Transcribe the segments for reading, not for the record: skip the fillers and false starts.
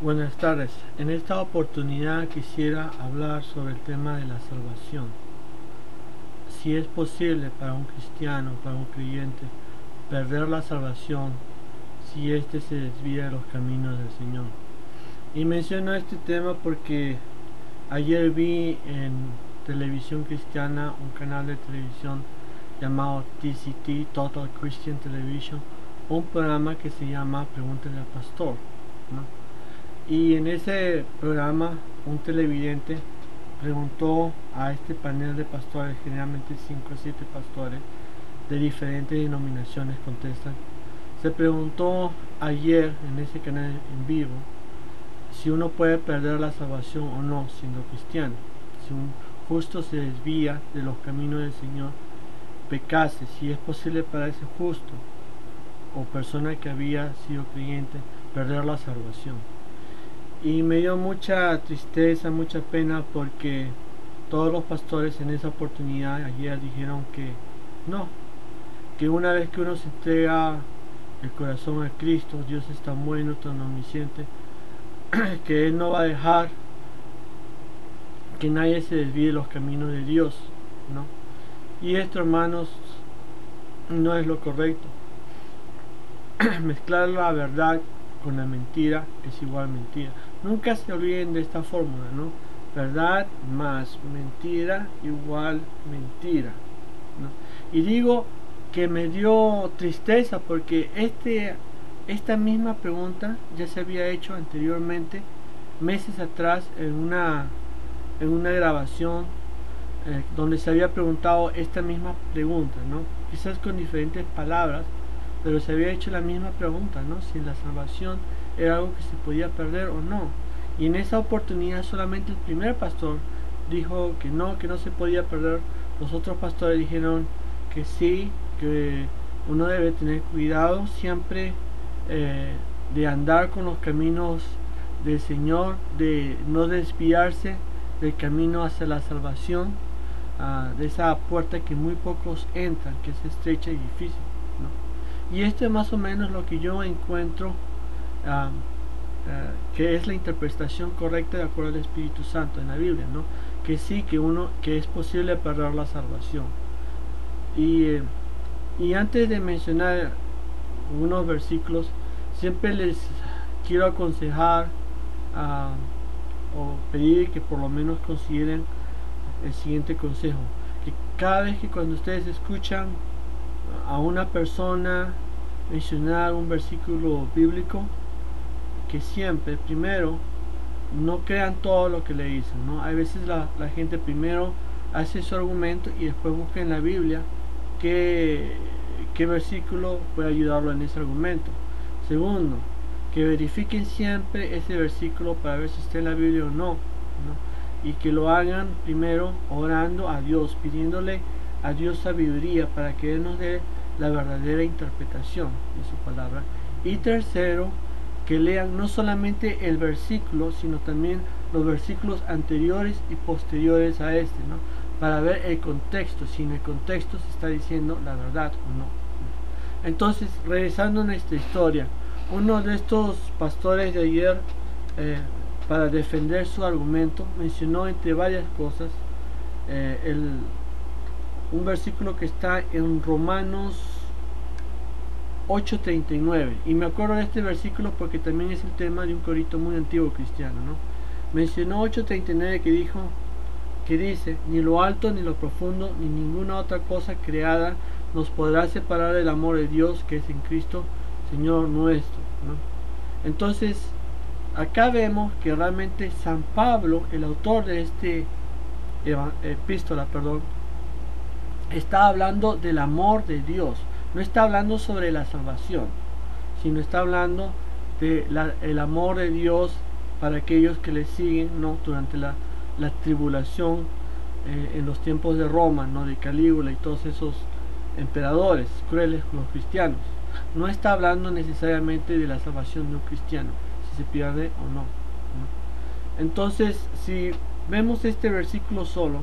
Buenas tardes. En esta oportunidad quisiera hablar sobre el tema de la salvación. Si es posible para un cristiano, para un creyente, perder la salvación si éste se desvía de los caminos del Señor. Y menciono este tema porque ayer vi en televisión cristiana, un canal de televisión llamado TCT, Total Christian Television, un programa que se llama Pregúntale al Pastor, ¿no? Y en ese programa un televidente preguntó a este panel de pastores, generalmente 5 o 7 pastores de diferentes denominaciones contestan. Se preguntó ayer en ese canal en vivo si uno puede perder la salvación o no siendo cristiano. Si un justo se desvía de los caminos del Señor, pecase, si es posible para ese justo o persona que había sido creyente perder la salvación. Y me dio mucha tristeza, mucha pena, porque todos los pastores en esa oportunidad ayer dijeron que no, que una vez que uno se entrega el corazón a Cristo, Dios es tan bueno, tan omnisciente, que Él no va a dejar que nadie se desvíe de los caminos de Dios, ¿no? Y esto, hermanos, no es lo correcto. Mezclar la verdad con la mentira es igual mentira. Nunca se olviden de esta fórmula, ¿no? Verdad más mentira igual mentira, ¿no? Y digo que me dio tristeza porque esta misma pregunta ya se había hecho anteriormente, meses atrás, en una grabación donde se había preguntado esta misma pregunta, ¿no? Quizás con diferentes palabras, pero se había hecho la misma pregunta, ¿no? Si la salvación era algo que se podía perder o no. Y en esa oportunidad solamente el primer pastor dijo que no se podía perder. Los otros pastores dijeron que sí, que uno debe tener cuidado siempre de andar con los caminos del Señor, de no desviarse del camino hacia la salvación, de esa puerta que muy pocos entran, que es estrecha y difícil, ¿no? Y esto es más o menos lo que yo encuentro que es la interpretación correcta de acuerdo al Espíritu Santo en la Biblia, ¿no? Que sí, que es posible perder la salvación. Y antes de mencionar unos versículos, siempre les quiero aconsejar o pedir que por lo menos consideren el siguiente consejo: que cada vez que cuando ustedes escuchan a una persona mencionar un versículo bíblico, que siempre primero no crean todo lo que le dicen, ¿no? Hay veces la gente primero hace su argumento y después busca en la Biblia qué versículo puede ayudarlo en ese argumento. Segundo, que verifiquen siempre ese versículo para ver si está en la Biblia o no, ¿no? Y que lo hagan primero orando a Dios, pidiéndole a Dios sabiduría para que Él nos dé la verdadera interpretación de su palabra. Y tercero, que lean no solamente el versículo, sino también los versículos anteriores y posteriores a este, ¿no? Para ver el contexto, si en el contexto se está diciendo la verdad o no. Entonces, regresando a nuestra historia, uno de estos pastores de ayer, para defender su argumento, mencionó entre varias cosas un versículo que está en Romanos 8:39, y me acuerdo de este versículo porque también es el tema de un corito muy antiguo cristiano, ¿no? Mencionó 8:39 que dice: ni lo alto ni lo profundo ni ninguna otra cosa creada nos podrá separar del amor de Dios que es en Cristo Señor nuestro, ¿no? Entonces acá vemos que realmente San Pablo, el autor de este epístola, está hablando del amor de Dios. No está hablando sobre la salvación, sino está hablando del amor de Dios para aquellos que le siguen, ¿no? Durante la tribulación, en los tiempos de Roma, ¿no? De Calígula y todos esos emperadores crueles con los cristianos. No está hablando necesariamente de la salvación de un cristiano, si se pierde o no, ¿no? Entonces, si vemos este versículo solo,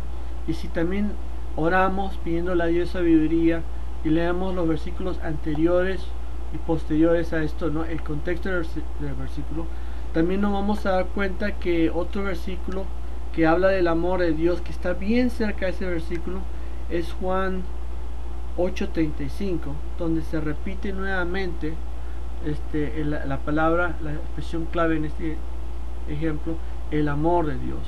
y si también oramos pidiéndole a Dios sabiduría y leemos los versículos anteriores y posteriores a esto, ¿no? El contexto del versículo, también nos vamos a dar cuenta que otro versículo que habla del amor de Dios, que está bien cerca de ese versículo, es Juan 8:35, donde se repite nuevamente la palabra, la expresión clave en este ejemplo, el amor de Dios,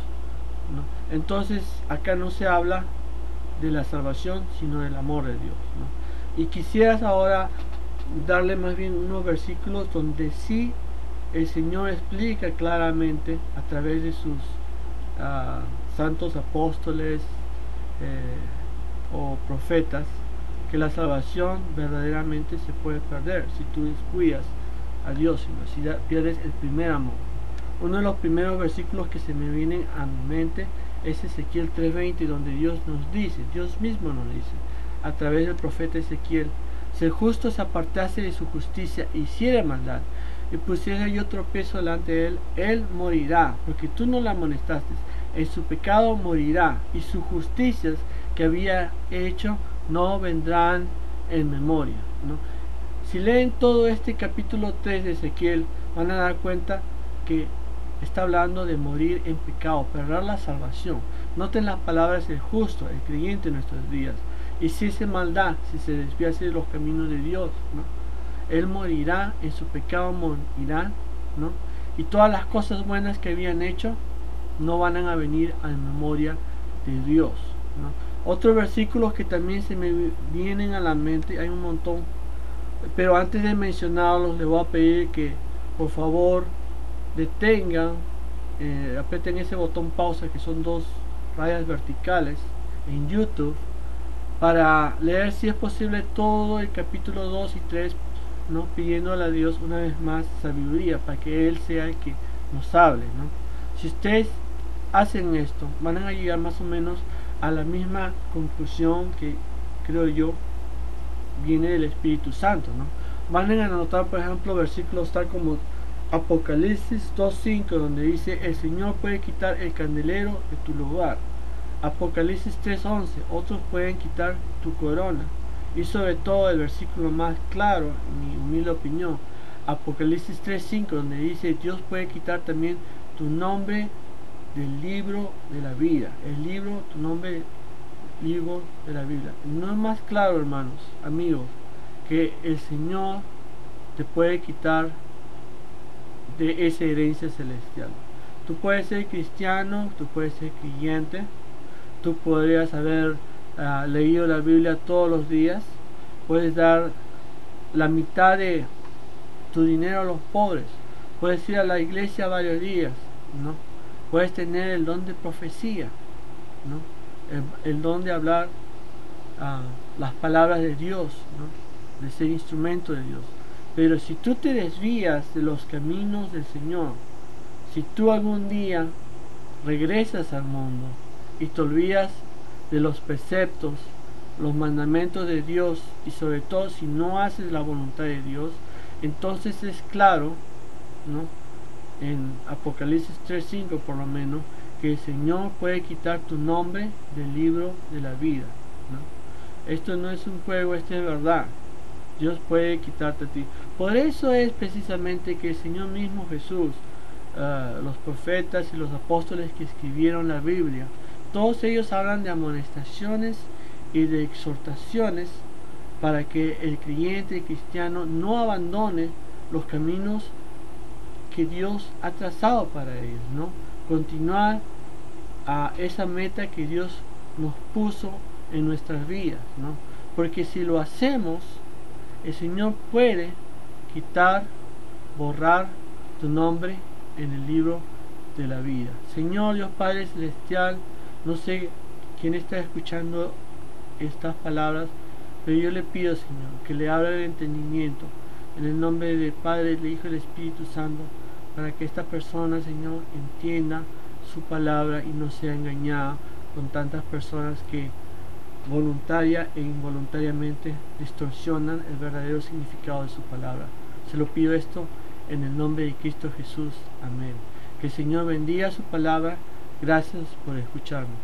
¿no? Entonces acá no se habla de la salvación, sino del amor de Dios, ¿no? Y quisieras ahora darle más bien unos versículos donde sí el Señor explica claramente a través de sus santos apóstoles o profetas que la salvación verdaderamente se puede perder si tú descuidas a Dios, si pierdes el primer amor. Uno de los primeros versículos que se me vienen a mi mente es Ezequiel 3:20, donde Dios nos dice, Dios mismo nos dice, a través del profeta Ezequiel: si el justo se apartase de su justicia, hiciera maldad, y pusiera yo tropiezo delante de él, él morirá, porque tú no la amonestaste. En su pecado morirá, y sus justicias que había hecho no vendrán en memoria, ¿no? Si leen todo este capítulo 3 de Ezequiel, van a dar cuenta que está hablando de morir en pecado, perder la salvación. Noten las palabras: el justo, el creyente en nuestros días. Y si hace maldad, si se desviase de los caminos de Dios, ¿no? Él morirá, en su pecado morirá, ¿no? Y todas las cosas buenas que habían hecho no van a venir a memoria de Dios, ¿no? Otros versículos que también se me vienen a la mente, hay un montón, pero antes de mencionarlos les voy a pedir que por favor detengan, aprieten ese botón pausa, que son 2 rayas verticales en YouTube, para leer si es posible todo el capítulo 2 y 3, ¿no? Pidiéndole a Dios una vez más sabiduría para que Él sea el que nos hable, ¿no? Si ustedes hacen esto, van a llegar más o menos a la misma conclusión que creo yo viene del Espíritu Santo, ¿no? Van a anotar, por ejemplo, versículos tal como Apocalipsis 2:5, donde dice: el Señor puede quitar el candelero de tu lugar. Apocalipsis 3:11, otros pueden quitar tu corona. Y sobre todo el versículo más claro, en mi humilde opinión, Apocalipsis 3:5, donde dice: Dios puede quitar también tu nombre del libro de la vida. El libro, tu nombre, libro de la Biblia. No es más claro, hermanos, amigos, que el Señor te puede quitar de esa herencia celestial. Tú puedes ser cristiano, tú puedes ser creyente, tú podrías haber leído la Biblia todos los días, puedes dar la mitad de tu dinero a los pobres, puedes ir a la iglesia varios días, ¿no? Puedes tener el don de profecía, ¿no? El don de hablar las palabras de Dios, ¿no? De ser instrumento de Dios. Pero si tú te desvías de los caminos del Señor, si tú algún día regresas al mundo y te olvidas de los preceptos, los mandamientos de Dios, y sobre todo si no haces la voluntad de Dios, entonces es claro, ¿no? En Apocalipsis 3:5 por lo menos, que el Señor puede quitar tu nombre del libro de la vida, ¿no? Esto no es un juego, esto es verdad. Dios puede quitarte a ti. Por eso es precisamente que el Señor mismo Jesús, los profetas y los apóstoles que escribieron la Biblia, todos ellos hablan de amonestaciones y de exhortaciones para que el creyente, el cristiano, no abandone los caminos que Dios ha trazado para ellos, ¿no? Continuar a esa meta que Dios nos puso en nuestras vidas, ¿no? Porque si lo hacemos, el Señor puede quitar, borrar tu nombre en el libro de la vida. Señor Dios Padre Celestial, no sé quién está escuchando estas palabras, pero yo le pido, Señor, que le abra el entendimiento en el nombre del Padre, del Hijo y del Espíritu Santo, para que esta persona, Señor, entienda su palabra y no sea engañada con tantas personas que voluntaria e involuntariamente distorsionan el verdadero significado de su palabra. Se lo pido esto en el nombre de Cristo Jesús. Amén. Que el Señor bendiga su palabra. Gracias por escucharme.